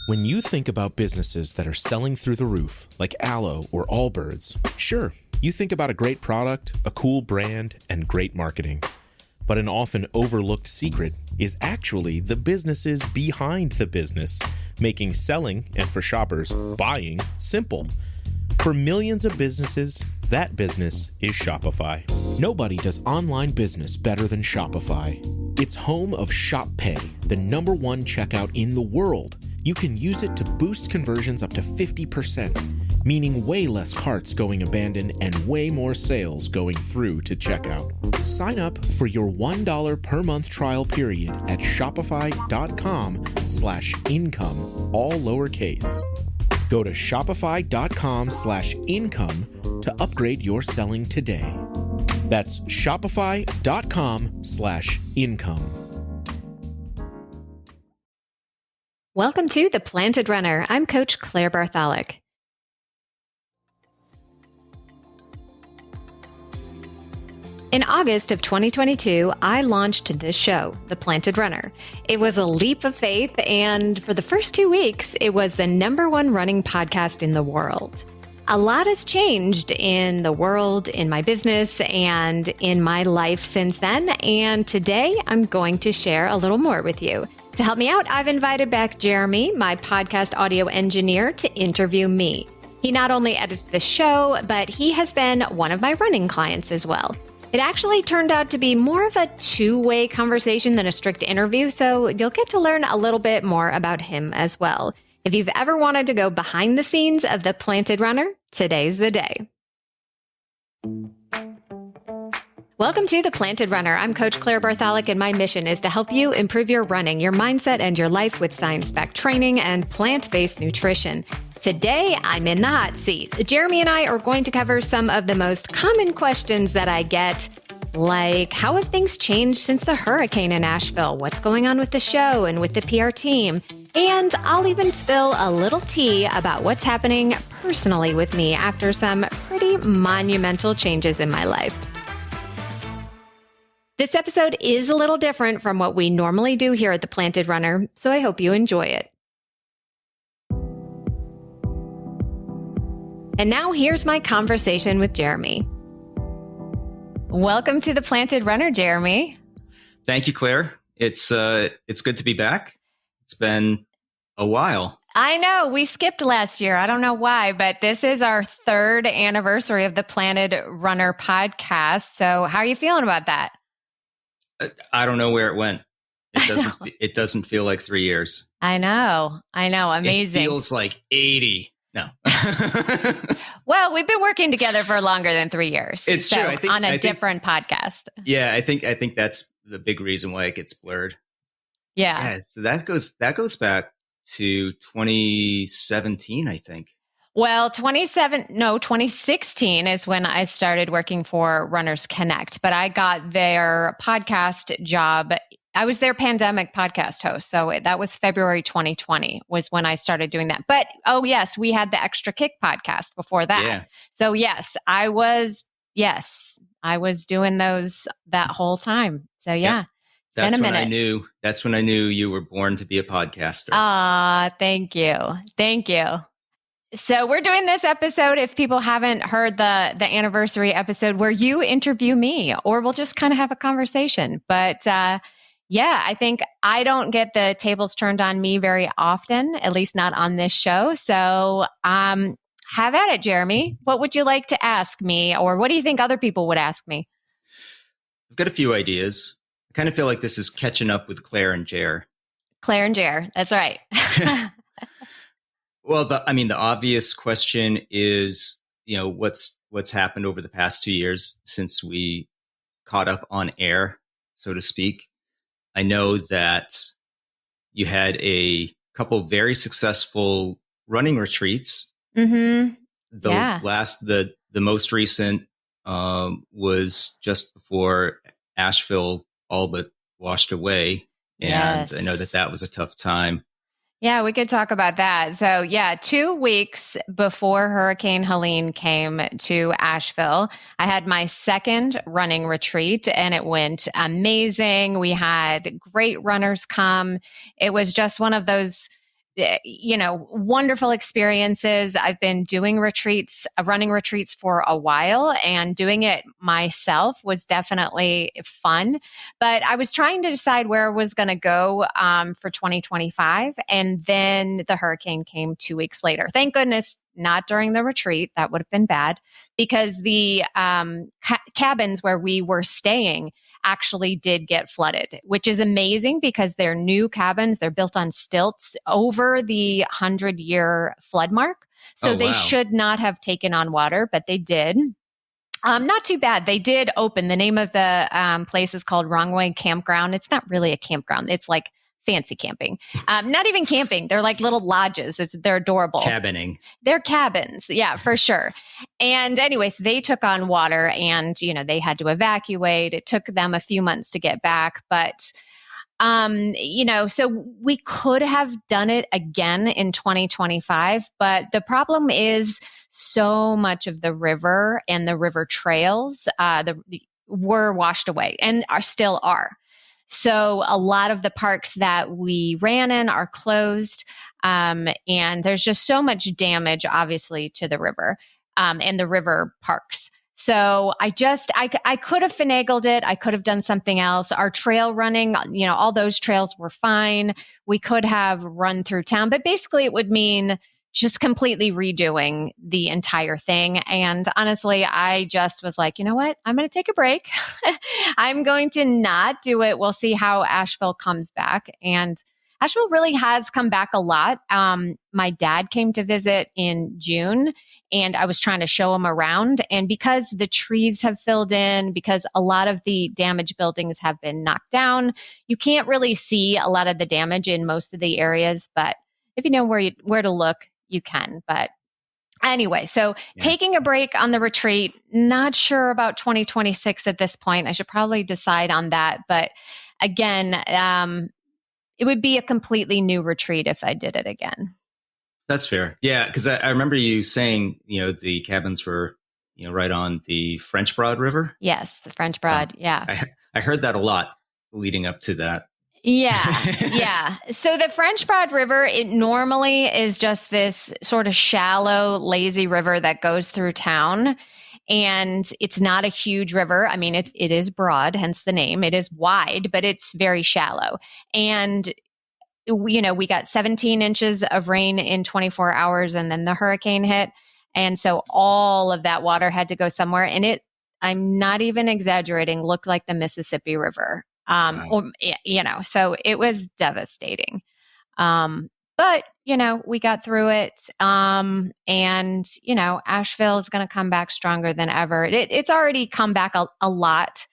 When you think about businesses that are selling through the roof, like Aloe or Allbirds, sure, you think about a great product, a cool brand, and great marketing. But an often overlooked secret is actually the businesses behind the business, making selling, and for shoppers, buying, simple. For millions of businesses, that business is Shopify. Nobody does online business better than Shopify. It's home of Shop Pay, the #1 checkout in the world. You can use it to boost conversions up to 50%, meaning way less carts going abandoned and way more sales going through to checkout. Sign up for your $1 per month trial period at shopify.com/income, all lowercase. Go to shopify.com/income to upgrade your selling today. That's shopify.com/income. Welcome to The Planted Runner. I'm Coach Claire Bartholic. In August of 2022, I launched this show, The Planted Runner. It was a leap of faith, and for the first 2 weeks, it was the #1 running podcast in the world. A lot has changed in the world, in my business, and in my life since then, and today I'm going to share a little more with you. To help me out, I've invited back Jeremy, my podcast audio engineer, to interview me. He not only edits the show, but he has been one of my running clients as well. It actually turned out to be more of a two-way conversation than a strict interview, so you'll get to learn a little bit more about him as well. If you've ever wanted to go behind the scenes of The Planted Runner, today's the day. Welcome to The Planted Runner. I'm Coach Claire Bartholic, and my mission is to help you improve your running, your mindset, and your life with science-backed training and plant-based nutrition. Today, I'm in the hot seat. Jeremy and I are going to cover some of the most common questions that I get, like how have things changed since the hurricane in Asheville? What's going on with the show and with the PR team? And I'll even spill a little tea about what's happening personally with me after some pretty monumental changes in my life. This episode is a little different from what we normally do here at The Planted Runner, so I hope you enjoy it. And now here's my conversation with Jeremy. Welcome to The Planted Runner, Jeremy. Thank you, Claire. It's good to be back. It's been a while. I know. We skipped last year. I don't know why, but this is our 3rd anniversary of the Planted Runner podcast. So how are you feeling about that? I don't know where it went. It doesn't feel like 3 years. I know. Amazing. It feels like 80. No. Well, we've been working together for longer than 3 years. It's true. I think, on a different podcast. Yeah, I think that's the big reason why it gets blurred. Yeah. So that goes back to 2017, I think. Well, 2016 is when I started working for Runners Connect, but I got their podcast job. I was their pandemic podcast host. So that was February 2020 was when I started doing that. But, oh yes, we had the Extra Kick podcast before that. Yeah. So yes, I was doing those that whole time. So yeah. That's when I knew you were born to be a podcaster. Thank you. So we're doing this episode, if people haven't heard the anniversary episode where you interview me, or we'll just kind of have a conversation. But I think I don't get the tables turned on me very often, at least not on this show. So have at it, Jeremy. What would you like to ask me, or what do you think other people would ask me? I've got a few ideas. I kind of feel like this is catching up with Claire and Jer. Claire and Jer, that's right. Well, the obvious question is, what's happened over the past 2 years since we caught up on air, so to speak. I know that you had a couple very successful running retreats. Mm-hmm. The most recent was just before Asheville all but washed away, and yes. I know that was a tough time. Yeah, we could talk about that. So 2 weeks before Hurricane Helene came to Asheville, I had my second running retreat and it went amazing. We had great runners come. It was just one of those wonderful experiences. I've been doing retreats, running retreats for a while, and doing it myself was definitely fun. But I was trying to decide where I was going to go for 2025. And then the hurricane came 2 weeks later. Thank goodness, not during the retreat. That would have been bad, because the cabins where we were staying actually did get flooded, which is amazing because they're new cabins. They're built on stilts over the 100-year flood mark. So they should not have taken on water, but they did. Not too bad. They did open. The name of the place is called Wrongway Campground. It's not really a campground. It's like fancy camping. Not even camping. They're like little lodges. They're adorable. Cabining. They're cabins. Yeah, for sure. And anyways, they took on water and, they had to evacuate. It took them a few months to get back. But, so we could have done it again in 2025. But the problem is so much of the river and the river trails were washed away and still are. So a lot of the parks that we ran in are closed. And there's just so much damage, obviously, to the river and the river parks. So I could have finagled it. I could have done something else. Our trail running, all those trails were fine. We could have run through town, but basically it would mean just completely redoing the entire thing. And honestly, I just was like, you know what? I'm going to take a break. I'm going to not do it. We'll see how Asheville comes back. And Asheville really has come back a lot. My dad came to visit in June, and I was trying to show him around. And because the trees have filled in, because a lot of the damaged buildings have been knocked down, you can't really see a lot of the damage in most of the areas. But if you know where to look, you can. But anyway, so taking a break on the retreat, not sure about 2026 at this point. I should probably decide on that. But again, it would be a completely new retreat if I did it again. That's fair. Yeah, because I remember you saying, the cabins were, right on the French Broad River. Yes, the French Broad. Yeah. I heard that a lot leading up to that. Yeah. Yeah. So the French Broad River, it normally is just this sort of shallow, lazy river that goes through town. And it's not a huge river. I mean, it is broad, hence the name. It is wide, but it's very shallow. And, we got 17 inches of rain in 24 hours, and then the hurricane hit. And so all of that water had to go somewhere. And I'm not even exaggerating, looked like the Mississippi River. Wow. So it was devastating. But, we got through it. And, Asheville is going to come back stronger than ever. It's already come back a lot,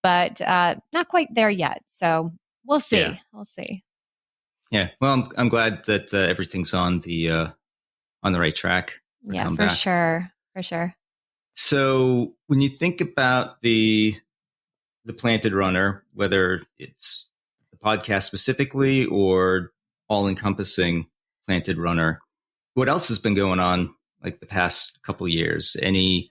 but not quite there yet. So we'll see. Yeah. We'll see. Yeah. Well, I'm glad that everything's on the right track. Yeah, for sure. For sure. So when you think about the Planted Runner, whether it's the podcast specifically or all-encompassing Planted Runner, what else has been going on like the past couple of years? Any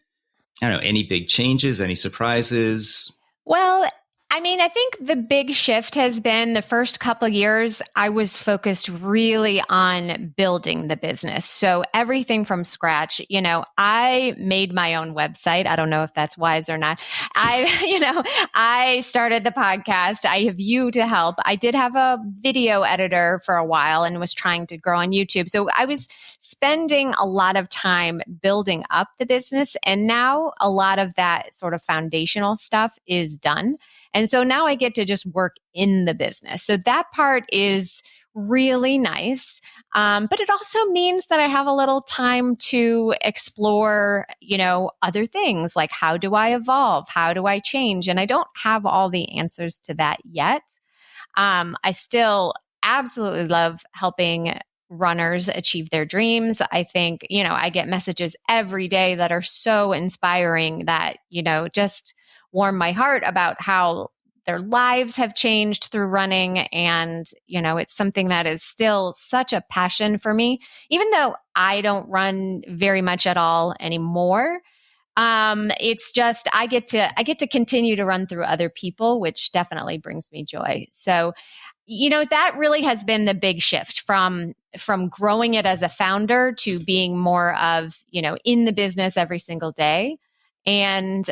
big changes, any surprises? Well, I think the big shift has been the first couple of years, I was focused really on building the business. So everything from scratch, I made my own website. I don't know if that's wise or not. I started the podcast. I have you to help. I did have a video editor for a while and was trying to grow on YouTube. So I was spending a lot of time building up the business. And now a lot of that sort of foundational stuff is done. And so now I get to just work in the business. So that part is really nice. But it also means that I have a little time to explore, other things like how do I evolve? How do I change? And I don't have all the answers to that yet. I still absolutely love helping runners achieve their dreams. I think, I get messages every day that are so inspiring that, just warm my heart about how their lives have changed through running. And, it's something that is still such a passion for me, even though I don't run very much at all anymore. It's just, I get to continue to run through other people, which definitely brings me joy. So that really has been the big shift from growing it as a founder to being more of, in the business every single day. And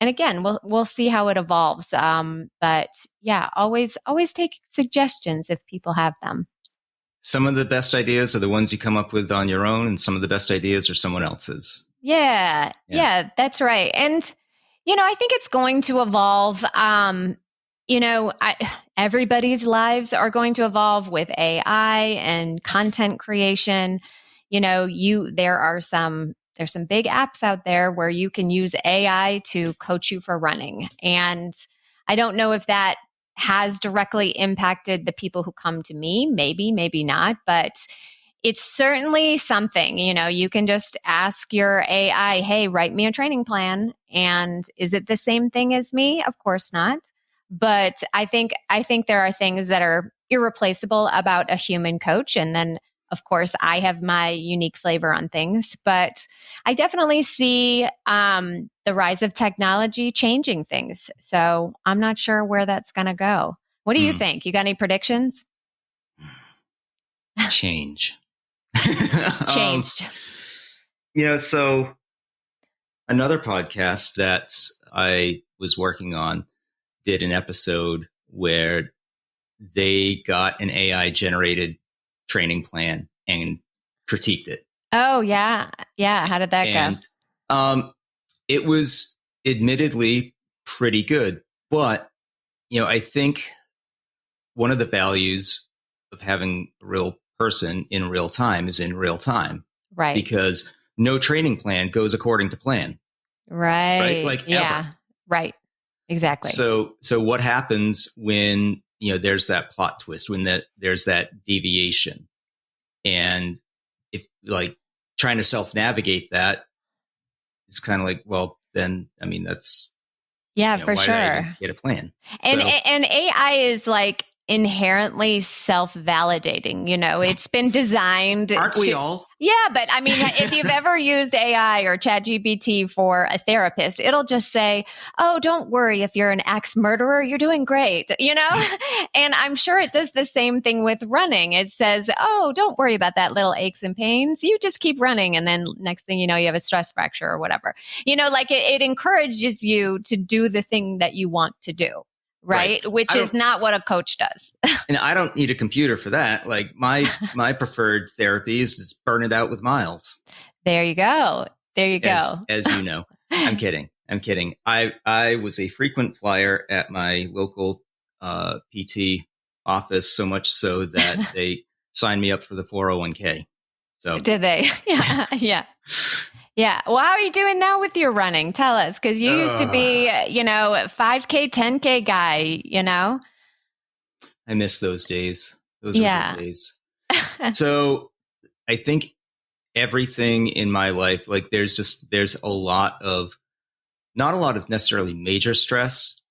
again, we'll see how it evolves. But yeah, always take suggestions if people have them. Some of the best ideas are the ones you come up with on your own, and some of the best ideas are someone else's. Yeah, that's right. And, I think it's going to evolve. Everybody's lives are going to evolve with AI and content creation. There's some big apps out there where you can use AI to coach you for running. And I don't know if that has directly impacted the people who come to me. Maybe not, but it's certainly something. You can just ask your AI, hey, write me a training plan. And is it the same thing as me? Of course not. But I think there are things that are irreplaceable about a human coach. And then, of course, I have my unique flavor on things. But I definitely see the rise of technology changing things. So I'm not sure where that's going to go. What do you think? You got any predictions? Changed. So another podcast that I was working on did an episode where they got an AI generated training plan and critiqued it. Oh, yeah. Yeah. How did that go? It was admittedly pretty good, but, I think one of the values of having a real person in real time is in real time. Right. Because no training plan goes according to plan. Right. Like, yeah. ever. Right. Exactly. So what happens when, there's that plot twist, when there's that deviation? And if trying to self-navigate that is kind of like, well, then, that's, for why sure. did I even get a plan? And AI is inherently self-validating. It's been designed. Aren't we all? Yeah, but if you've ever used AI or ChatGPT for a therapist, it'll just say, "Oh, don't worry if you're an axe murderer, you're doing great." And I'm sure it does the same thing with running. It says, "Oh, don't worry about that little aches and pains. You just keep running." And then next thing you know, you have a stress fracture or whatever. It encourages you to do the thing that you want to do. Right. Which is not what a coach does. And I don't need a computer for that. My preferred therapy is just burn it out with miles. There you go. As you know, I'm kidding. I was a frequent flyer at my local PT office, so much so that they signed me up for the 401k. So did they? Yeah. Yeah. Well, how are you doing now with your running? Tell us, because you used to be, 5K, 10K guy, I miss those days. Those were good days. So I think everything in my life, there's a lot of, not a lot of necessarily major stress,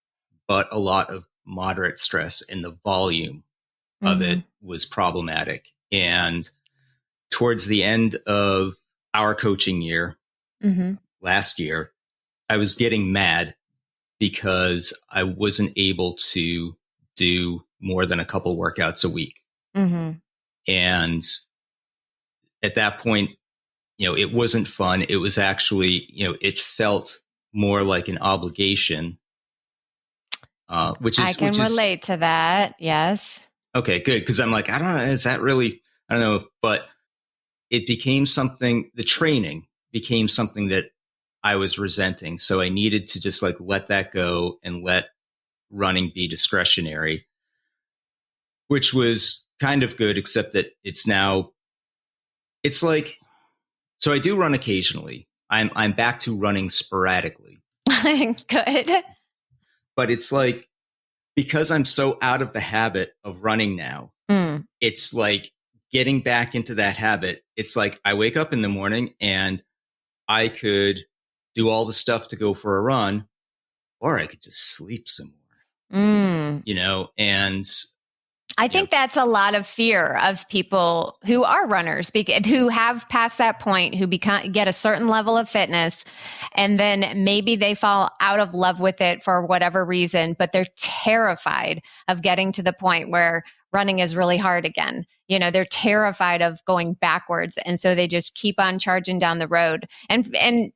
but a lot of moderate stress, and the volume of it was problematic. And towards the end of our coaching year, last year, I was getting mad because I wasn't able to do more than a couple workouts a week. And at that point, it wasn't fun. It was actually, it felt more like an obligation, I can relate to that. Yes. Okay, good. Because I'm like, I don't know, is that really, I don't know, but it became something, the training became something that I was resenting. So I needed to just let that go and let running be discretionary, which was kind of good, except that it's so I do run occasionally. I'm back to running sporadically. Good. But it's because I'm so out of the habit of running now, it's getting back into that habit. It's I wake up in the morning and I could do all the stuff to go for a run, or I could just sleep some more, and I think that's a lot of fear of people who are runners, who have passed that point, who get a certain level of fitness, and then maybe they fall out of love with it for whatever reason, but they're terrified of getting to the point where running is really hard again. They're terrified of going backwards. And so they just keep on charging down the road. And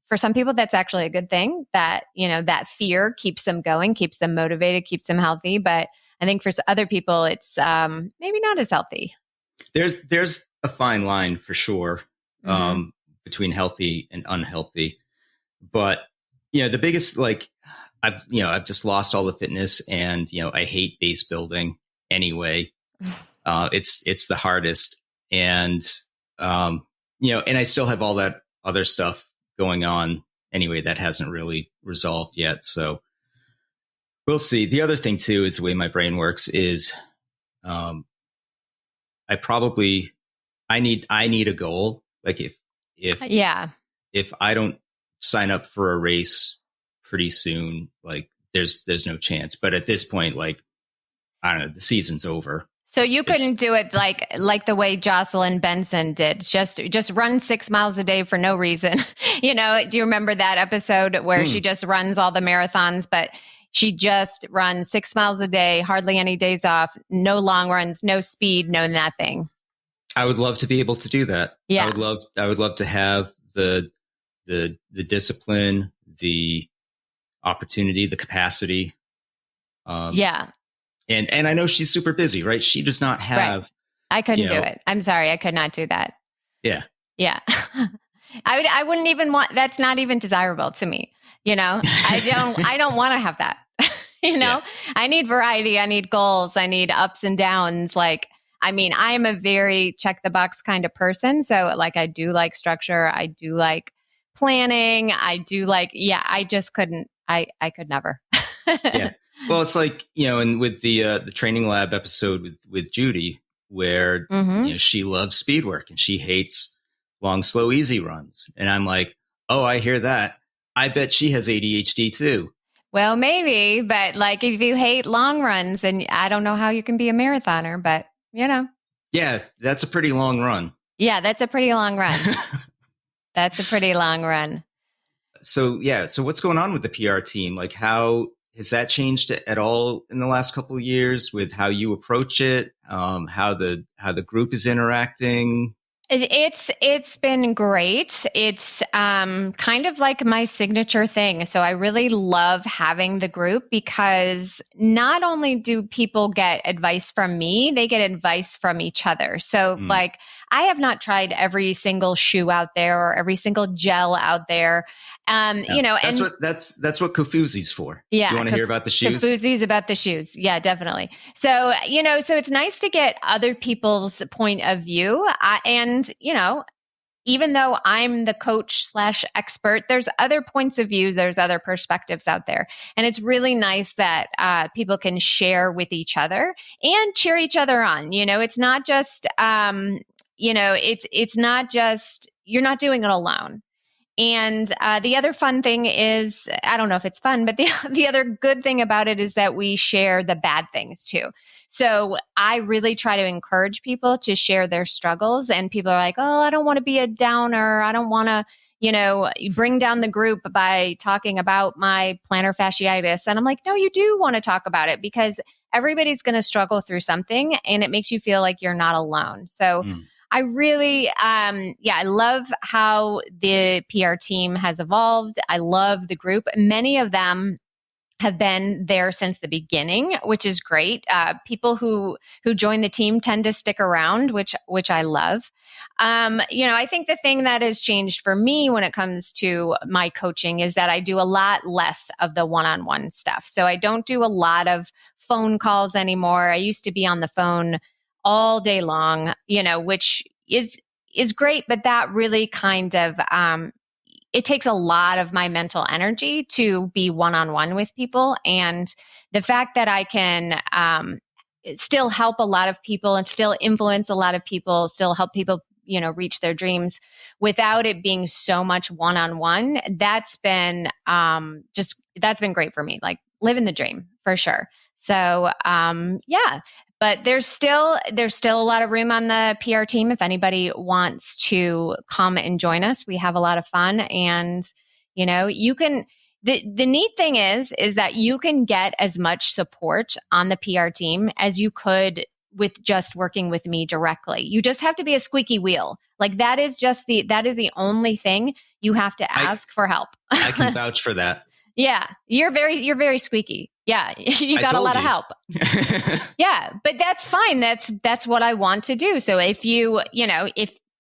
for some people, that's actually a good thing, that, that fear keeps them going, keeps them motivated, keeps them healthy. But I think for other people, it's maybe not as healthy. There's a fine line for sure, between healthy and unhealthy. But, the biggest, I've just lost all the fitness, and, I hate base building anyway. It's the hardest. And, and I still have all that other stuff going on anyway that hasn't really resolved yet. So we'll see. The other thing too is the way my brain works is, I need a goal. Like if I don't sign up for a race pretty soon, like there's no chance. But at this point, like, I don't know, the season's over. So you couldn't do it like the way Jocelyn Benson did, just run 6 miles a day for no reason. Do you remember that episode where she just runs all the marathons, but she just runs 6 miles a day, hardly any days off, no long runs, no speed, no nothing. I would love to be able to do that. Yeah. I would love to have the discipline, the opportunity, the capacity. Yeah. And I know she's super busy, right? She does not have. Right. I couldn't do it. I'm sorry. I could not do that. Yeah. Yeah. I wouldn't even want, that's not even desirable to me. I don't want to have that. Yeah. I need variety. I need goals. I need ups and downs. I'm a very check the box kind of person. So I do like structure. I do like planning. I just couldn't, I could never. Yeah. Well, it's like, and with the training lab episode with Judy, where, she loves speed work and she hates long, slow, easy runs. And I'm like, oh, I hear that. I bet she has ADHD too. Well, maybe, but if you hate long runs, and I don't know how you can be a marathoner, but Yeah, that's a pretty long run. Yeah, that's a pretty long run. That's a pretty long run. So, so what's going on with the PR team? Like, how has that changed at all in the last couple of years with how you approach it? How the group is interacting? It's been great. It's kind of like my signature thing. So I really love having the group, because not only do people get advice from me, they get advice from each other. So I have not tried every single shoe out there or every single gel out there. That's what Kofuzi's for. Yeah. You want to hear about the shoes? Kofuzi's about the shoes. Yeah, definitely. So, so it's nice to get other people's point of view. Even though I'm the coach / expert, there's other points of view, there's other perspectives out there. And it's really nice that people can share with each other and cheer each other on. It's not just, it's not just, you're not doing it alone. And the other fun thing is, I don't know if it's fun, but the other good thing about it is that we share the bad things too. So I really try to encourage people to share their struggles, and people are like, oh, I don't want to be a downer. I don't want to, bring down the group by talking about my plantar fasciitis. And I'm like, no, you do want to talk about it, because everybody's going to struggle through something, and it makes you feel like you're not alone. So I really, I love how the PR team has evolved. I love the group. Many of them have been there since the beginning, which is great. People who join the team tend to stick around, which I love. I think the thing that has changed for me when it comes to my coaching is that I do a lot less of the one-on-one stuff. So I don't do a lot of phone calls anymore. I used to be on the phone all day long, which is great, but that really kind of, it takes a lot of my mental energy to be one-on-one with people. And the fact that I can still help a lot of people and still influence a lot of people, still help people, reach their dreams without it being so much one-on-one, that's been great for me, like living the dream for sure. So, But there's still a lot of room on the PR team if anybody wants to come and join us. We have a lot of fun, and you can. The neat thing is that you can get as much support on the PR team as you could with just working with me directly. You just have to be a squeaky wheel. Like that is the only thing you have to ask for help. I can vouch for that. Yeah, you're very squeaky. Yeah, you got a lot of help. Yeah, but that's fine. That's what I want to do. So if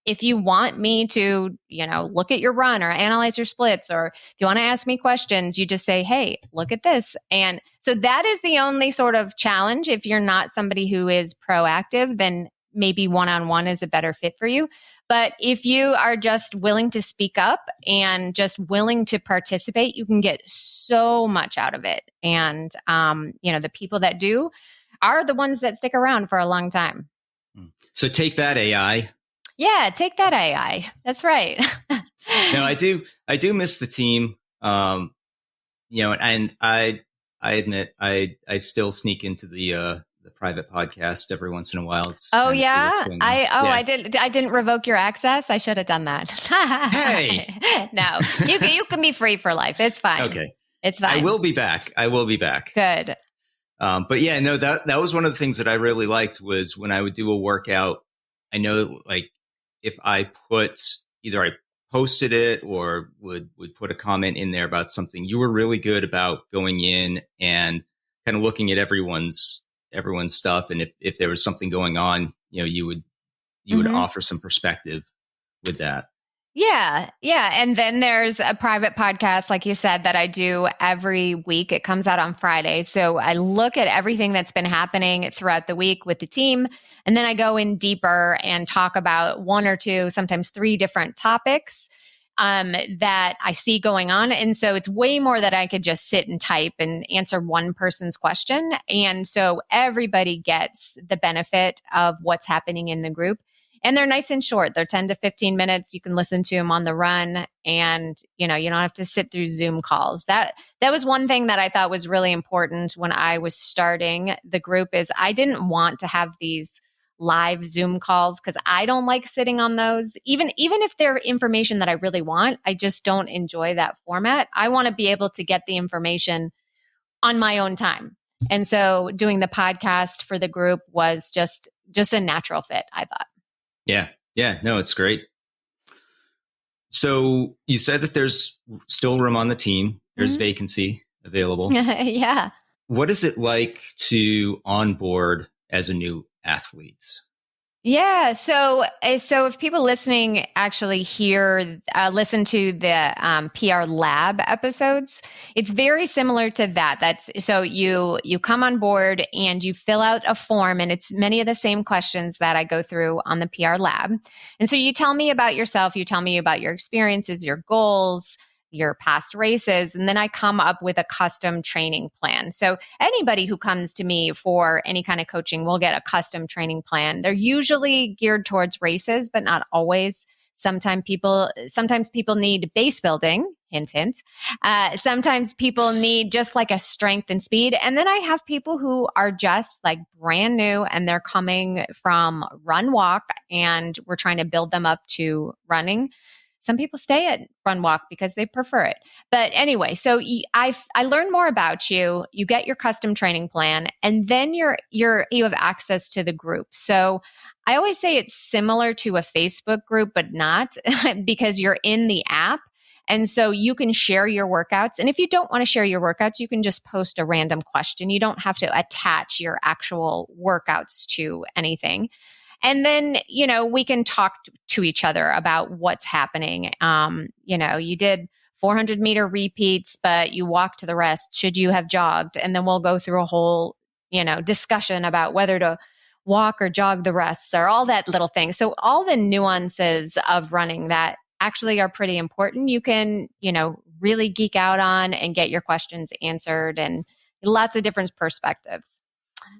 if you want me to, look at your run or analyze your splits, or if you want to ask me questions, you just say, hey, look at this. And so that is the only sort of challenge. If you're not somebody who is proactive, then maybe one-on-one is a better fit for you. But if you are just willing to speak up and just willing to participate, you can get so much out of it. And, the people that do are the ones that stick around for a long time. So take that, AI. Yeah, take that, AI. That's right. No, I do miss the team. And I admit I still sneak into the private podcast every once in a while. Oh yeah, I didn't revoke your access. I should have done that. Hey, no, you can be free for life. It's fine. Okay, it's fine. I will be back. Good. But yeah, no, that was one of the things that I really liked was when I would do a workout. I know, like, if I either I posted it or would put a comment in there about something, you were really good about going in and kind of looking at everyone's stuff. And if there was something going on, you would offer some perspective with that. Yeah. Yeah. And then there's a private podcast, like you said, that I do every week. It comes out on Friday. So I look at everything that's been happening throughout the week with the team. And then I go in deeper and talk about one or two, sometimes three different topics that I see going on. And so it's way more that I could just sit and type and answer one person's question. And so everybody gets the benefit of what's happening in the group. And they're nice and short. They're 10 to 15 minutes. You can listen to them on the run, and you don't have to sit through Zoom calls. That was one thing that I thought was really important when I was starting the group is I didn't want to have these live Zoom calls because I don't like sitting on those. Even if they're information that I really want, I just don't enjoy that format. I want to be able to get the information on my own time. And so doing the podcast for the group was just a natural fit, I thought. Yeah. Yeah. No, it's great. So you said that there's still room on the team. There's vacancy available. Yeah. What is it like to onboard as a new athlete? Yeah. So if people listening actually listen to the PR Lab episodes, it's very similar to that. So you come on board and you fill out a form, and it's many of the same questions that I go through on the PR Lab. And so you tell me about yourself, you tell me about your experiences, your goals, your past races, and then I come up with a custom training plan. So anybody who comes to me for any kind of coaching will get a custom training plan. They're usually geared towards races, but not always. Sometimes people need base building, hint, hint. Sometimes people need just like a strength and speed. And then I have people who are just like brand new and they're coming from run walk, and we're trying to build them up to running. Some people stay at run walk because they prefer it. But anyway, so I learn more about you. You get your custom training plan, and then you have access to the group. So I always say it's similar to a Facebook group, but not because you're in the app. And so you can share your workouts. And if you don't want to share your workouts, you can just post a random question. You don't have to attach your actual workouts to anything. And then, we can talk to each other about what's happening. You did 400-meter repeats, but you walked to the rest. Should you have jogged? And then we'll go through a whole, discussion about whether to walk or jog the rests, or all that little thing. So all the nuances of running that actually are pretty important. You can, really geek out on and get your questions answered, and lots of different perspectives.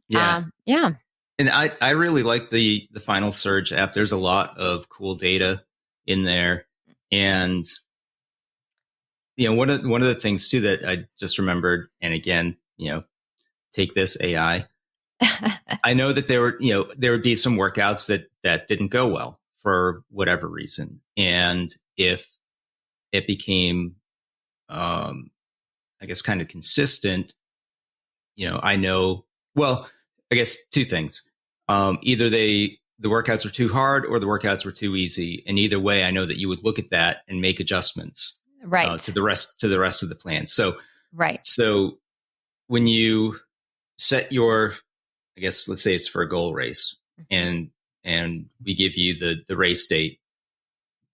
Yeah. Yeah. And I really like the Final Surge app. There's a lot of cool data in there. And, one of the things too that I just remembered, and again, take this AI, I know that there would be some workouts that didn't go well for whatever reason. And if it became, I guess, kind of consistent, I know, well, I guess two things. Either the workouts were too hard or the workouts were too easy. And either way, I know that you would look at that and make adjustments to the rest of the plan. So, So when you set your, I guess, let's say it's for a goal race, and we give you the race date,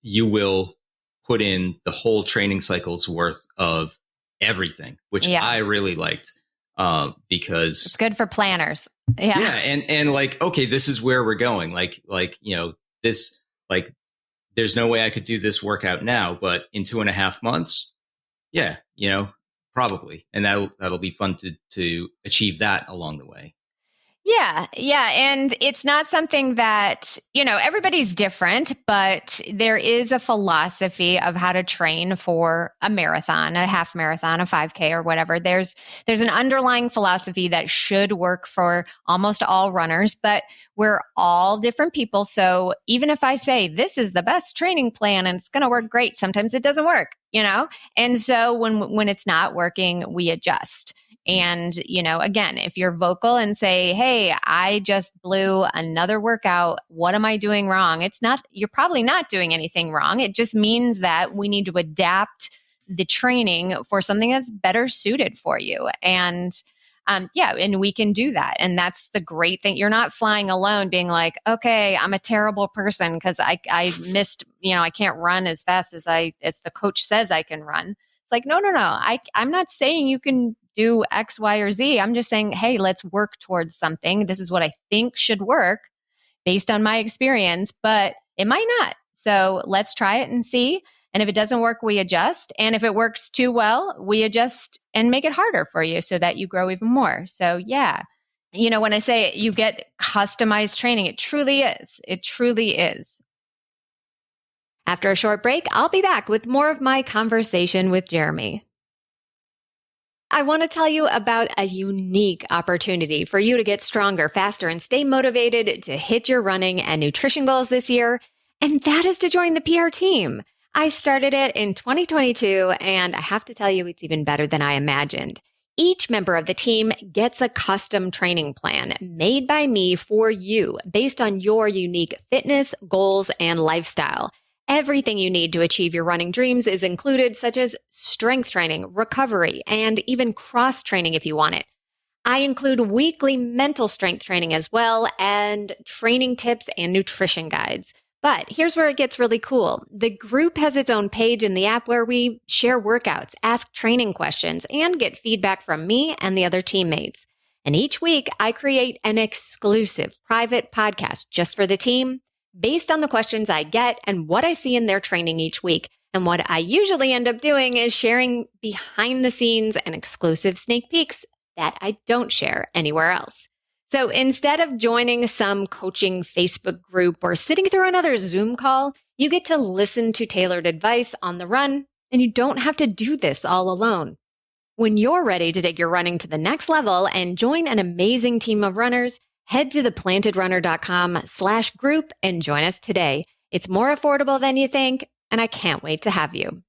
you will put in the whole training cycle's worth of everything, which I really liked, because it's good for planners. Yeah. And like, okay, this is where we're going. Like, this, like, there's no way I could do this workout now, but in 2.5 months, probably. And that'll be fun to achieve that along the way. Yeah. And it's not something that, everybody's different, but there is a philosophy of how to train for a marathon, a half marathon, a 5K or whatever. There's an underlying philosophy that should work for almost all runners, but we're all different people. So even if I say this is the best training plan and it's going to work great, sometimes it doesn't work, And so when it's not working, we adjust. And, again, if you're vocal and say, hey, I just blew another workout, what am I doing wrong? You're probably not doing anything wrong. It just means that we need to adapt the training for something that's better suited for you. And and we can do that. And that's the great thing. You're not flying alone being like, okay, I'm a terrible person because I missed, I can't run as fast as the coach says I can run. It's like, no. I'm not saying you can do X, Y, or Z. I'm just saying, hey, let's work towards something. This is what I think should work based on my experience, but it might not. So let's try it and see. And if it doesn't work, we adjust. And if it works too well, we adjust and make it harder for you so that you grow even more. So when I say you get customized training, it truly is. It truly is. After a short break, I'll be back with more of my conversation with Jeremy. I want to tell you about a unique opportunity for you to get stronger, faster, and stay motivated to hit your running and nutrition goals this year, and that is to join the PR team. I started it in 2022, and I have to tell you, it's even better than I imagined. Each member of the team gets a custom training plan made by me for you based on your unique fitness, goals, and lifestyle. Everything you need to achieve your running dreams is included, such as strength training, recovery, and even cross training if you want it. I include weekly mental strength training as well, and training tips and nutrition guides. But here's where it gets really cool. The group has its own page in the app where we share workouts, ask training questions, and get feedback from me and the other teammates. And each week, I create an exclusive private podcast just for the team, based on the questions I get and what I see in their training each week. And what I usually end up doing is sharing behind the scenes and exclusive sneak peeks that I don't share anywhere else. So instead of joining some coaching Facebook group or sitting through another Zoom call, you get to listen to tailored advice on the run, and you don't have to do this all alone. When you're ready to take your running to the next level and join an amazing team of runners, head to theplantedrunner.com/group and join us today. It's more affordable than you think, and I can't wait to have you.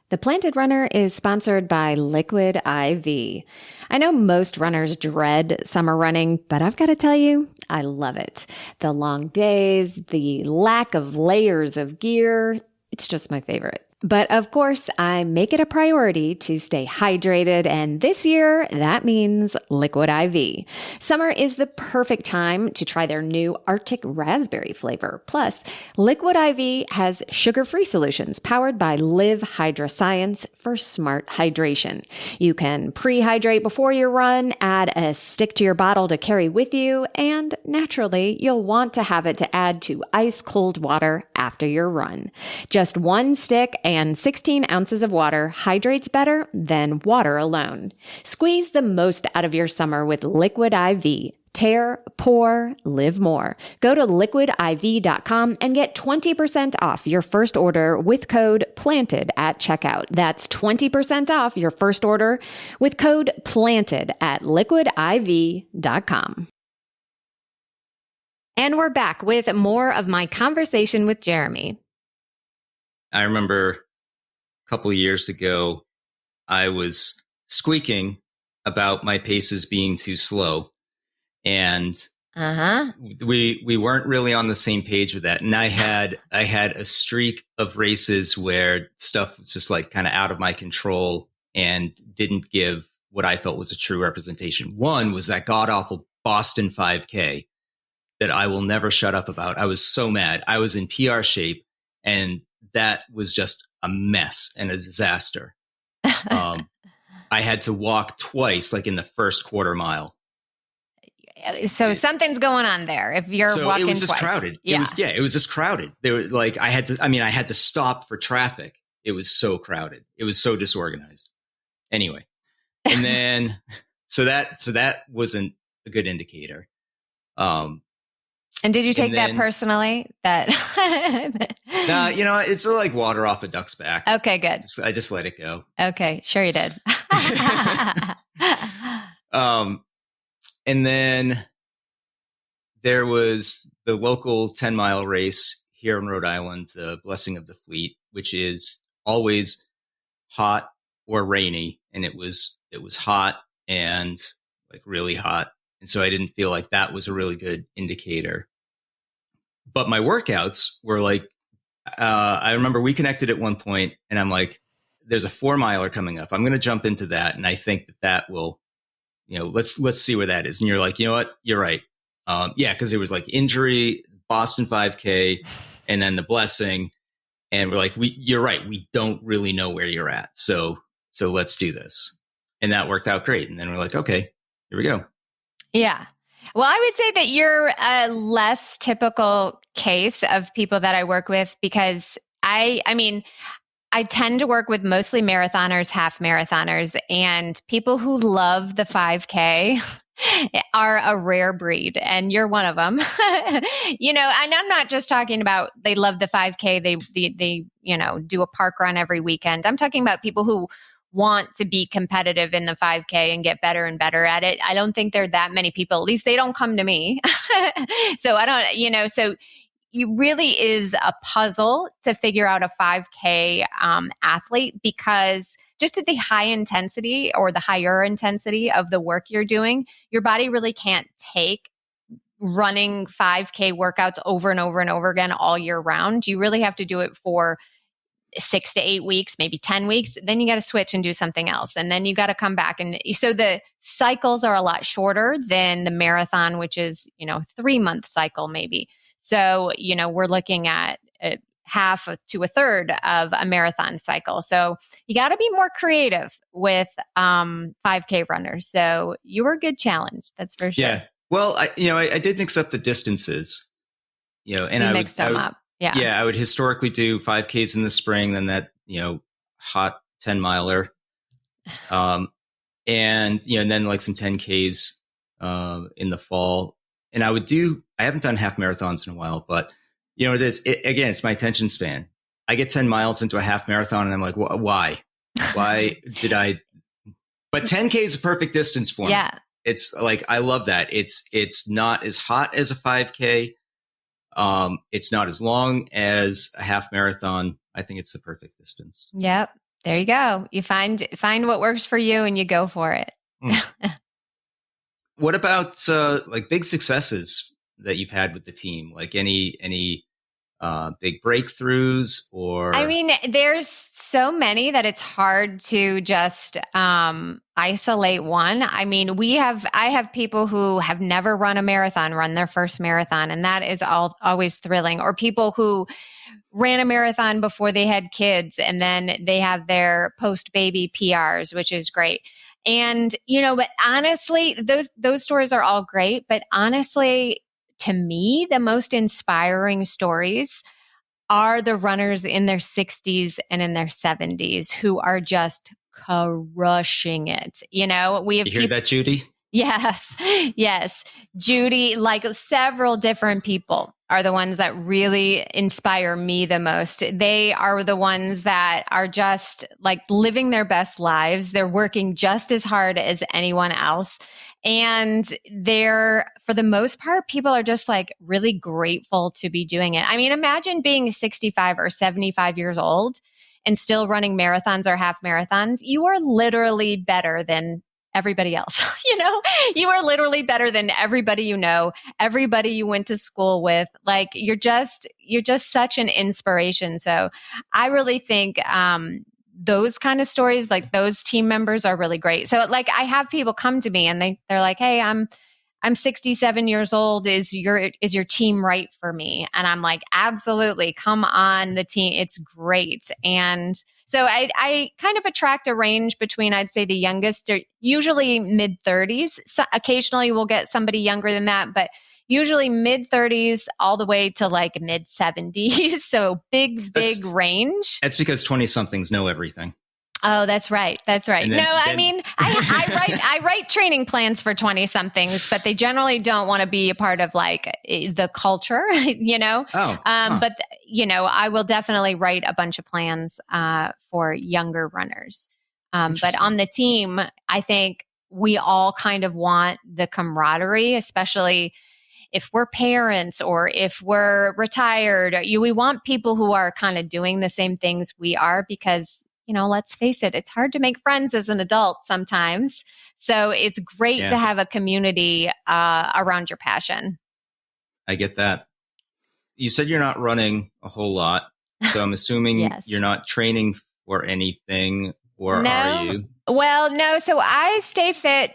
The Planted Runner is sponsored by Liquid IV. I know most runners dread summer running, but I've got to tell you, I love it. The long days, the lack of layers of gear, it's just my favorite. But of course, I make it a priority to stay hydrated, and this year, that means Liquid IV. Summer is the perfect time to try their new Arctic raspberry flavor. Plus, Liquid IV has sugar-free solutions powered by Live Hydra Science for smart hydration. You can pre-hydrate before your run, add a stick to your bottle to carry with you, and naturally, you'll want to have it to add to ice-cold water after your run. Just one stick and 16 ounces of water hydrates better than water alone. Squeeze the most out of your summer with Liquid IV. Tear, pour, live more. Go to liquidiv.com and get 20% off your first order with code PLANTED at checkout. That's 20% off your first order with code PLANTED at liquidiv.com. And we're back with more of my conversation with Jeremy. I remember a couple of years ago, I was squeaking about my paces being too slow. And we weren't really on the same page with that. And I had a streak of races where stuff was just like kind of out of my control and didn't give what I felt was a true representation. One was that god awful Boston 5K that I will never shut up about. I was so mad. I was in PR shape, and that was just a mess and a disaster. I had to walk twice, like in the first quarter mile. So something's going on there. If you're walking it was just twice. Crowded. Yeah. It was just crowded. They were like, I had to stop for traffic. It was so crowded. It was so disorganized. Anyway. And then, so that wasn't a good indicator. And did you take that personally? That nah, it's like water off a duck's back. Okay, good. I just let it go. Okay, sure you did. And then there was the local 10-mile race here in Rhode Island, the Blessing of the Fleet, which is always hot or rainy. And it was hot and like really hot. And so I didn't feel like that was a really good indicator. But my workouts were like, I remember we connected at one point and I'm like, there's a 4-miler coming up. I'm going to jump into that. And I think that will, let's see where that is. And you're like, you know what? You're right. Because it was like injury, Boston 5K, and then the Blessing. And we're like, you're right. We don't really know where you're at. So let's do this. And that worked out great. And then we're like, okay, here we go. Yeah. Well, I would say that you're a less typical case of people that I work with because I tend to work with mostly marathoners, half marathoners, and people who love the 5K are a rare breed, and you're one of them. And I'm not just talking about they love the 5K. They do a park run every weekend. I'm talking about people who want to be competitive in the 5K and get better and better at it. I don't think there are that many people. At least they don't come to me. So I don't, so it really is a puzzle to figure out a 5K athlete because just at the high intensity or the higher intensity of the work you're doing, your body really can't take running 5K workouts over and over and over again all year round. You really have to do it for 6 to 8 weeks, maybe 10 weeks. Then you got to switch and do something else. And then you got to come back. And so the cycles are a lot shorter than the marathon, which is, 3-month cycle maybe. So, we're looking at half to a third of a marathon cycle. So you got to be more creative with 5K runners. So you were a good challenge. That's for sure. Yeah. Well, I did mix up the distances, and I mixed them up. Yeah. Yeah. I would historically do 5Ks in the spring, then that, hot 10-miler. And then like some 10Ks in the fall. And I haven't done half marathons in a while, but it's my attention span. I get 10 miles into a half marathon and I'm like, why did I, but 10K is a perfect distance for me. Yeah. It's like, I love that. It's not as hot as a 5K. It's not as long as a half marathon. I think it's the perfect distance. Yep. There you go. You find what works for you and you go for it. What about like big successes that you've had with the team? Like any big breakthroughs or? I mean, there's so many that it's hard to just isolate one. I mean, I have people who have never run a marathon, run their first marathon, and that is always thrilling. Or people who ran a marathon before they had kids and then they have their post-baby PRs, which is great. And, but honestly, those stories are all great. But honestly, to me, the most inspiring stories are the runners in their 60s and in their 70s who are just crushing it. You know, we have You hear that, Judy? Yes. Yes. Judy, like several different people are the ones that really inspire me the most. They are the ones that are just like living their best lives. They're working just as hard as anyone else. And for the most part, people are just like really grateful to be doing it. I mean, imagine being 65 or 75 years old and still running marathons or half marathons. You are literally better than everybody else. You know, you are literally better than everybody you know, everybody you went to school with. Like you're just such an inspiration. So I really think those kind of stories, like those team members are really great. So like I have people come to me and they're like, hey, I'm 67 years old. Is your team right for me? And I'm like, absolutely. Come on the team. It's great. And so I kind of attract a range between, I'd say the youngest are usually mid 30s. So occasionally we'll get somebody younger than that, but usually mid 30s all the way to like mid 70s. So big range. That's because 20 somethings know everything. Oh, that's right. That's right. I mean, I write training plans for 20 somethings, but they generally don't want to be a part of like the culture, you know? But you know, I will definitely write a bunch of plans for younger runners. But on the team, I think we all kind of want the camaraderie, especially if we're parents or if we're retired. We want people who are kind of doing the same things we are because, you know, let's face it, it's hard to make friends as an adult sometimes. So it's great to have a community around your passion. I get that. You said you're not running a whole lot. So I'm assuming Yes. You're not training for anything, or are you? Well, no. So I stay fit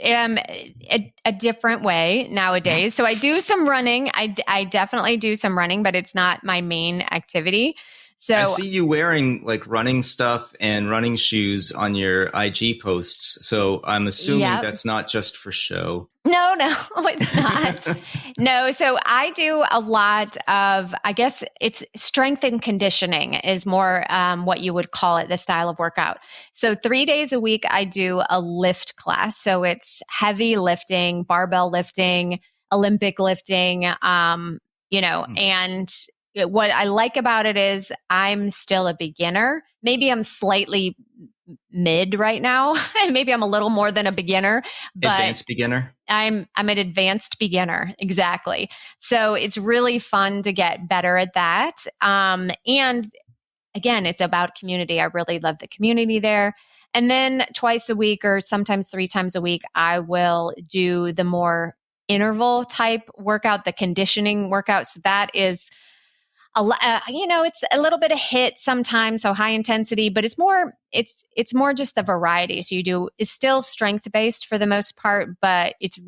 a different way nowadays. So I do some running. I definitely do some running, but it's not my main activity. So I see you wearing like running stuff and running shoes on your IG posts. So I'm assuming that's not just for show. No, it's not. No. So I do a lot of, I guess it's strength and conditioning is more what you would call it, the style of workout. So 3 days a week, I do a lift class. So it's heavy lifting, barbell lifting, Olympic lifting, you know, and what I like about it is I'm still a beginner. Maybe I'm slightly mid right now. Maybe I'm a little more than a beginner, but advanced beginner. I'm an advanced beginner. Exactly. So it's really fun to get better at that. And again, it's about community. I really love the community there. And then twice a week or sometimes 3 times a week, I will do the more interval type workout, the conditioning workout. So that is you know, it's a little bit of HIIT sometimes, so high intensity, but it's more just the variety. So it's still strength based for the most part, but it's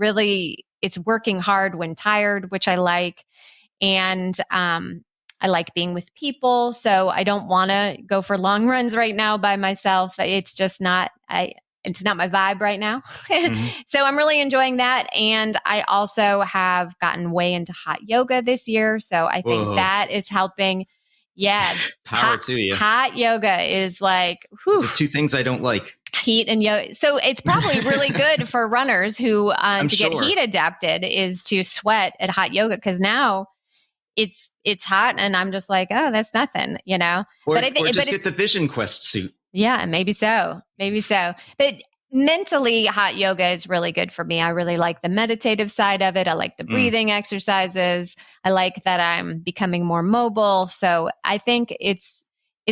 working hard when tired, which I like. And I like being with people. So I don't want to go for long runs right now by myself. It's just not, it's not my vibe right now. So I'm really enjoying that. And I also have gotten way into hot yoga this year. So I think that is helping. Yeah. Power to you. Hot yoga is like, Those are 2 things I don't like. Heat and yoga. So it's probably really good for runners who get heat adapted is to sweat at hot yoga. Because now it's hot and I'm just like, oh, that's nothing, you know? Or just get the Vision Quest suit. Yeah, maybe so. But mentally, hot yoga is really good for me. I really like the meditative side of it. I like the breathing exercises. I like that I'm becoming more mobile. So I think it's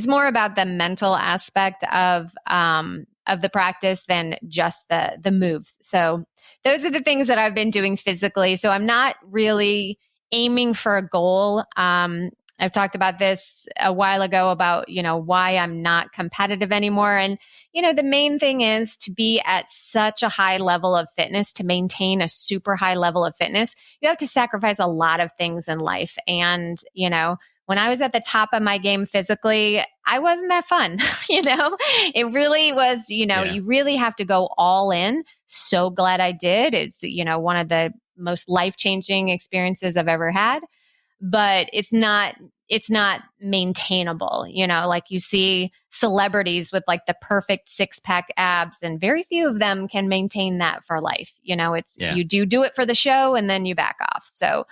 more about the mental aspect of the practice than just the moves. So those are the things that I've been doing physically. So I'm not really aiming for a goal. I've talked about this a while ago about, you know, why I'm not competitive anymore. And, you know, the main thing is to be at such a high level of fitness, to maintain a super high level of fitness, you have to sacrifice a lot of things in life. And, you know, when I was at the top of my game physically, I wasn't that fun. You know, it really was, you know, you really have to go all in. So glad I did. It's, you know, one of the most life-changing experiences I've ever had. But it's not it's not maintainable. Like you see celebrities with like the perfect 6-pack abs, and very few of them can maintain that for life. You do it for the show and then you back off. So,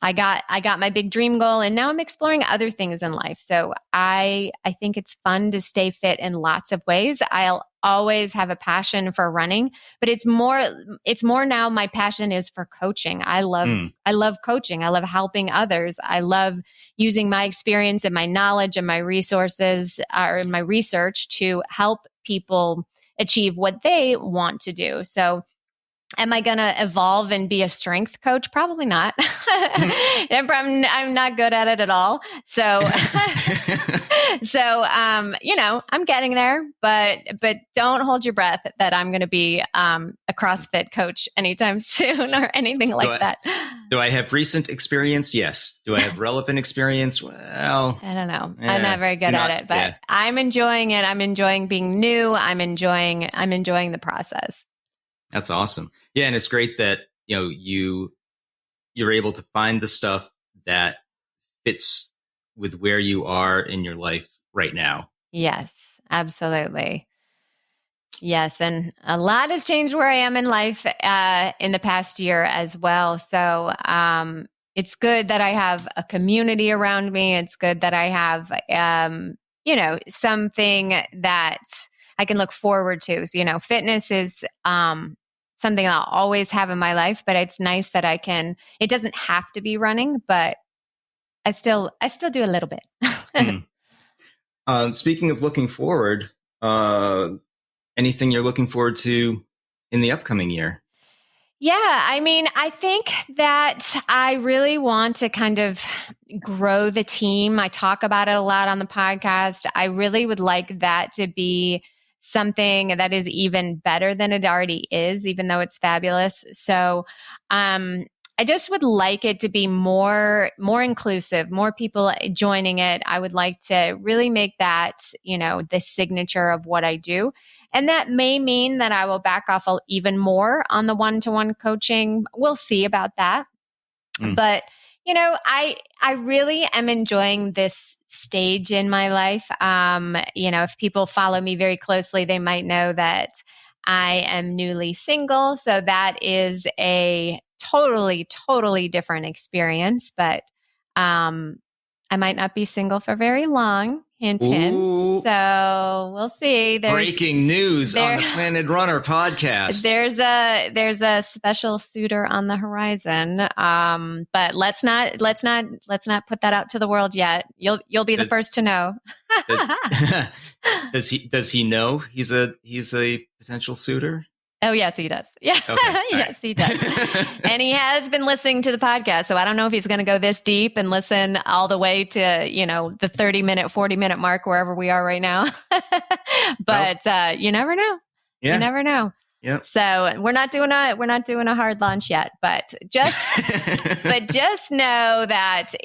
I got my big dream goal, and now I'm exploring other things in life. So I think it's fun to stay fit in lots of ways. I'll always have a passion for running, but it's more now my passion is for coaching. I love coaching. I love helping others. I love using my experience and my knowledge and my resources or my research to help people achieve what they want to do. So am I going to evolve and be a strength coach? Probably not. I'm not good at it at all. So, I'm getting there, but don't hold your breath that I'm going to be a CrossFit coach anytime soon or anything like that. Do I have recent experience? Yes. Do I have relevant experience? Well, I don't know. I'm not very good at it, but I'm enjoying it. I'm enjoying being new. I'm enjoying the process. That's awesome. Yeah. And it's great that, you're able to find the stuff that fits with where you are in your life right now. Yes, absolutely. Yes. And a lot has changed where I am in life in the past year as well. So it's good that I have a community around me. It's good that I have, something that I can look forward to. So, fitness is something I'll always have in my life, but it's nice that it doesn't have to be running, but I still do a little bit. Speaking of looking forward, anything you're looking forward to in the upcoming year? Yeah, I think that I really want to kind of grow the team. I talk about it a lot on the podcast. I really would like that to be something that is even better than it already is, even though it's fabulous. So I just would like it to be more inclusive, more people joining it. I would like to really make that, the signature of what I do. And that may mean that I will back off even more on the one-to-one coaching. We'll see about that. But I really am enjoying this stage in my life. If people follow me very closely, they might know that I am newly single. So that is a totally, totally different experience. But I might not be single for very long. Hint, hint. So we'll see. Breaking news on the Planted Runner podcast. There's a special suitor on the horizon. But let's not put that out to the world yet. You'll be the first to know. Does he know he's a potential suitor? Oh, yes, he does. Yeah. Okay. Yes, he does. And he has been listening to the podcast. So I don't know if he's going to go this deep and listen all the way to, the 30-minute, 40-minute mark, wherever we are right now. But you never know. Yeah. You never know. Yep. So we're not doing a hard launch yet, but just know that,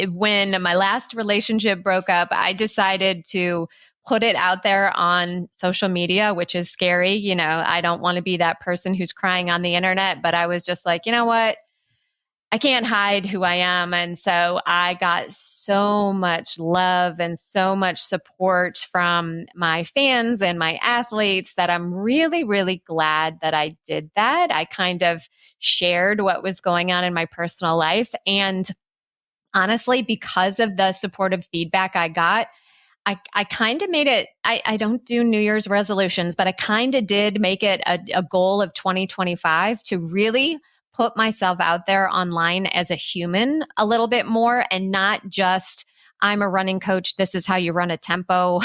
when my last relationship broke up, I decided to put it out there on social media, which is scary. I don't want to be that person who's crying on the internet, but I was just like, you know what? I can't hide who I am. And so I got so much love and so much support from my fans and my athletes that I'm really, really glad that I did that. I kind of shared what was going on in my personal life. And honestly, because of the supportive feedback I got, I kind of made it, I don't do New Year's resolutions, but I kind of did make it a goal of 2025 to really put myself out there online as a human a little bit more, and not just, I'm a running coach, this is how you run a tempo,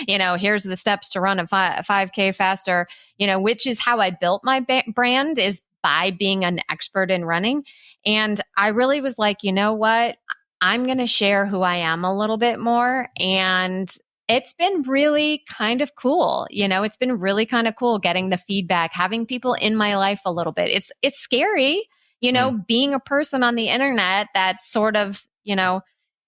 here's the steps to run a 5K faster, which is how I built my brand, is by being an expert in running. And I really was like, you know what? I'm going to share who I am a little bit more. And it's been really kind of cool. It's been really kind of cool getting the feedback, having people in my life a little bit. It's scary, being a person on the internet that's sort of, You're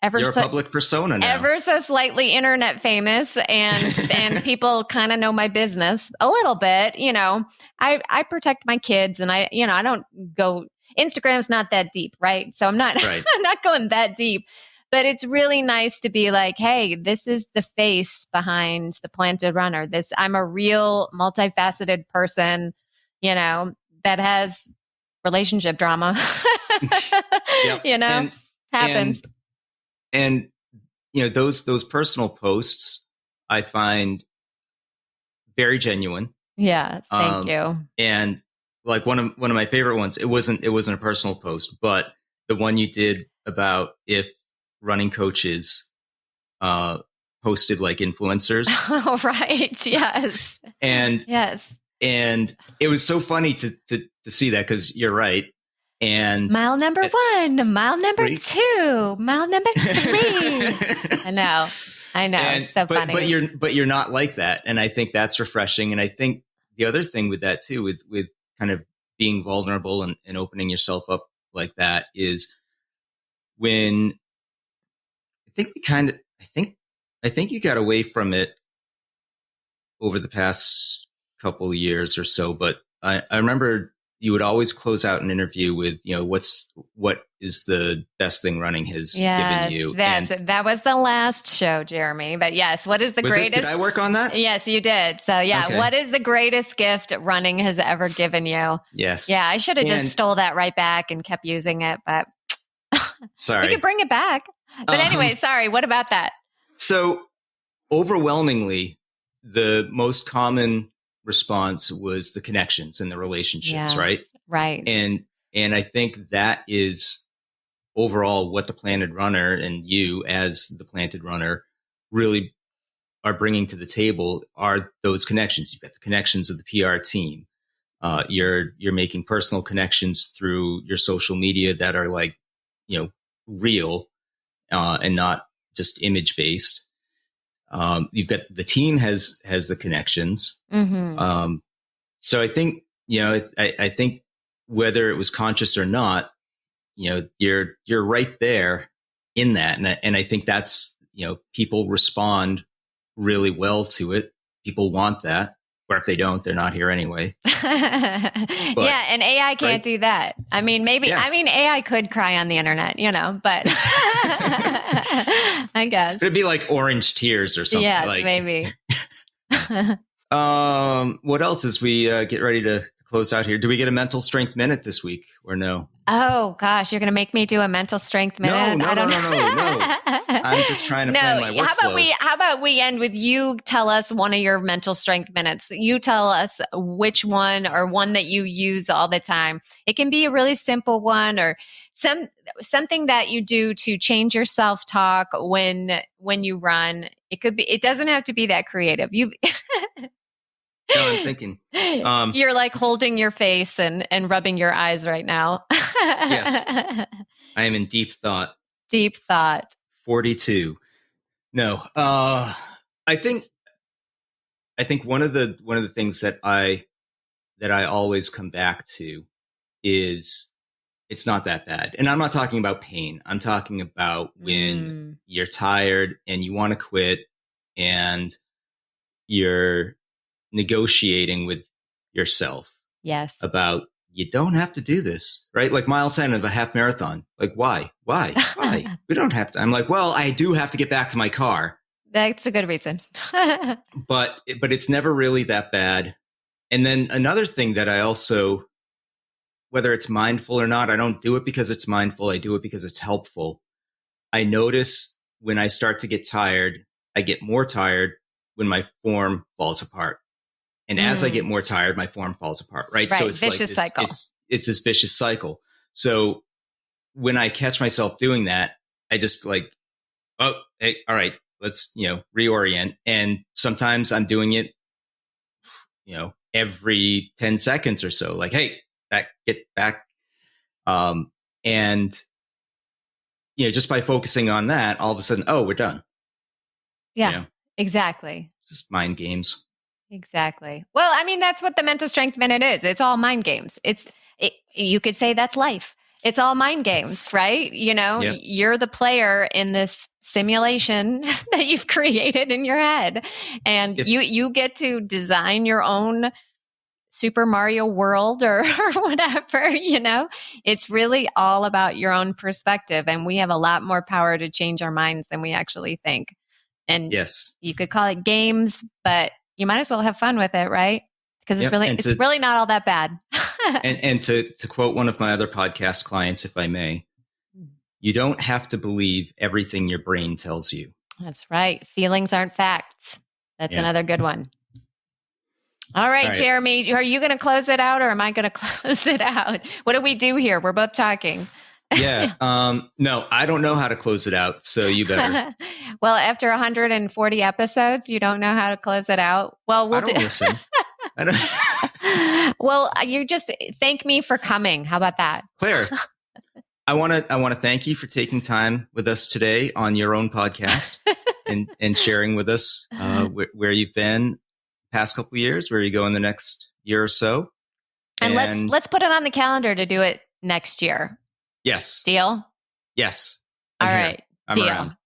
a public persona now. Ever so slightly internet famous, and people kind of know my business a little bit. I protect my kids, and I don't go. Instagram's not that deep, right? So I'm not, Right. I'm not going that deep, but it's really nice to be like, hey, this is the face behind the Planted Runner. I'm a real multifaceted person, that has relationship drama, Yep. happens. And those personal posts I find very genuine. Yeah, thank you. And like one of my favorite ones, it wasn't a personal post, but the one you did about if running coaches posted like influencers. Oh, right. Yes. And yes. And it was so funny to see that, because you're right. And mile number 1, mile number 2, mile number 3. I know. It's so funny. But you're not like that. And I think that's refreshing. And I think the other thing with that too, with kind of being vulnerable and opening yourself up like that, is when I think you got away from it over the past couple of years or so. But I remember you would always close out an interview with, what is the best thing running has given you? Yes, that was the last show, Jeremy. But yes, what is the greatest? Did I work on that? Yes, you did. So yeah, okay. What is the greatest gift running has ever given you? Yes. Yeah, I should have just stole that right back and kept using it, but sorry. We could bring it back. But anyway, sorry, what about that? So overwhelmingly, the most common response was the connections and the relationships, right? Right. And I think that is overall what the Planted Runner and you as the Planted Runner really are bringing to the table are those connections. You've got the connections of the PR team. You're making personal connections through your social media that are like, real and not just image based. You've got the team has the connections. Mm-hmm. So I think, I think whether it was conscious or not, you're right there in that. And I think that's, people respond really well to it. People want that. Or if they don't, they're not here anyway. Yeah. And AI can't do that. I mean, AI could cry on the internet, but I guess it'd be like orange tears or something. Yes, like. Maybe. What else as we get ready to close out here? Do we get a mental strength minute this week or no? Oh gosh, you're going to make me do a mental strength minute? No. I'm just trying to plan my workflow. How about we end with you tell us one of your mental strength minutes. You tell us which one, or one that you use all the time. It can be a really simple one, or something that you do to change your self-talk when you run. It doesn't have to be that creative. No, I'm thinking. You're like holding your face and rubbing your eyes right now. Yes. I am in deep thought. Deep thought. 42. No. I think one of the things that I always come back to is it's not that bad. And I'm not talking about pain. I'm talking about when you're tired and you want to quit and you're negotiating with yourself. Yes. About you don't have to do this, right? Like mile 10 of a half marathon. Like, why? We don't have to. I'm like, well, I do have to get back to my car. That's a good reason. But it's never really that bad. And then another thing that I also, whether it's mindful or not, I don't do it because it's mindful. I do it because it's helpful. I notice when I start to get tired, I get more tired when my form falls apart. And as I get more tired, my form falls apart, right? So it's vicious like cycle. It's this vicious cycle. So when I catch myself doing that, I just like, oh, hey, all right, let's, reorient. And sometimes I'm doing it, every 10 seconds or so, like, hey, get back. And, just by focusing on that, all of a sudden, oh, we're done. Yeah, exactly. It's just mind games. Exactly. Well, I mean, that's what the mental strength minute is. It's all mind games. You could say that's life. It's all mind games, right? You're the player in this simulation that you've created in your head, and you get to design your own Super Mario World or whatever, it's really all about your own perspective. And we have a lot more power to change our minds than we actually think. And yes, you could call it games, but you might as well have fun with it, right? Because it's really not all that bad. and to quote one of my other podcast clients, if I may, you don't have to believe everything your brain tells you. That's right. Feelings aren't facts. That's another good one. All right, Jeremy, are you going to close it out or am I going to close it out? What do we do here? We're both talking. Yeah. No, I don't know how to close it out. So you better. Well, after 140 episodes, you don't know how to close it out. Well, I don't listen. I don't. Well, you just thank me for coming. How about that? Claire, I want to thank you for taking time with us today on your own podcast and sharing with us where you've been past couple of years, where you go in the next year or so. And let's put it on the calendar to do it next year. Yes. Deal? Yes. All right. I'm Deal. around.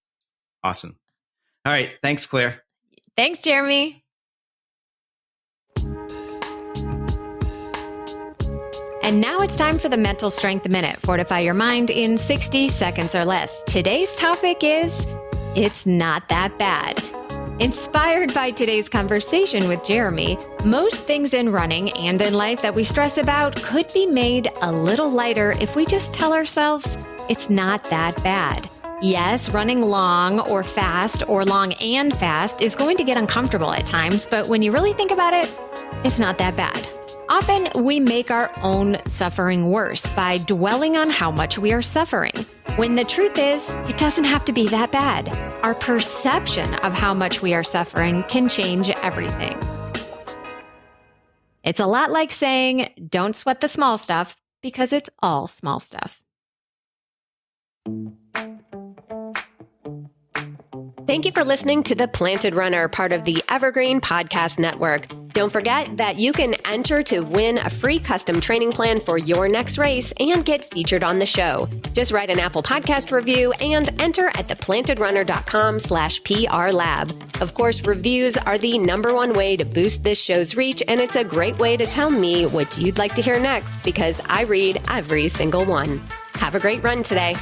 Awesome. All right. Thanks, Claire. Thanks, Jeremy. And now it's time for the Mental Strength Minute. Fortify your mind in 60 seconds or less. Today's topic is, it's not that bad. Inspired by today's conversation with Jeremy, most things in running and in life that we stress about could be made a little lighter if we just tell ourselves it's not that bad. Yes, running long or fast or long and fast is going to get uncomfortable at times, but when you really think about it, it's not that bad. Often we make our own suffering worse by dwelling on how much we are suffering, when the truth is, it doesn't have to be that bad. Our perception of how much we are suffering can change everything. It's a lot like saying, don't sweat the small stuff, because it's all small stuff. Thank you for listening to The Planted Runner, part of the Evergreen Podcast Network. Don't forget that you can enter to win a free custom training plan for your next race and get featured on the show. Just write an Apple Podcast review and enter at theplantedrunner.com/PRLab. Of course, reviews are the #1 way to boost this show's reach, and it's a great way to tell me what you'd like to hear next because I read every single one. Have a great run today.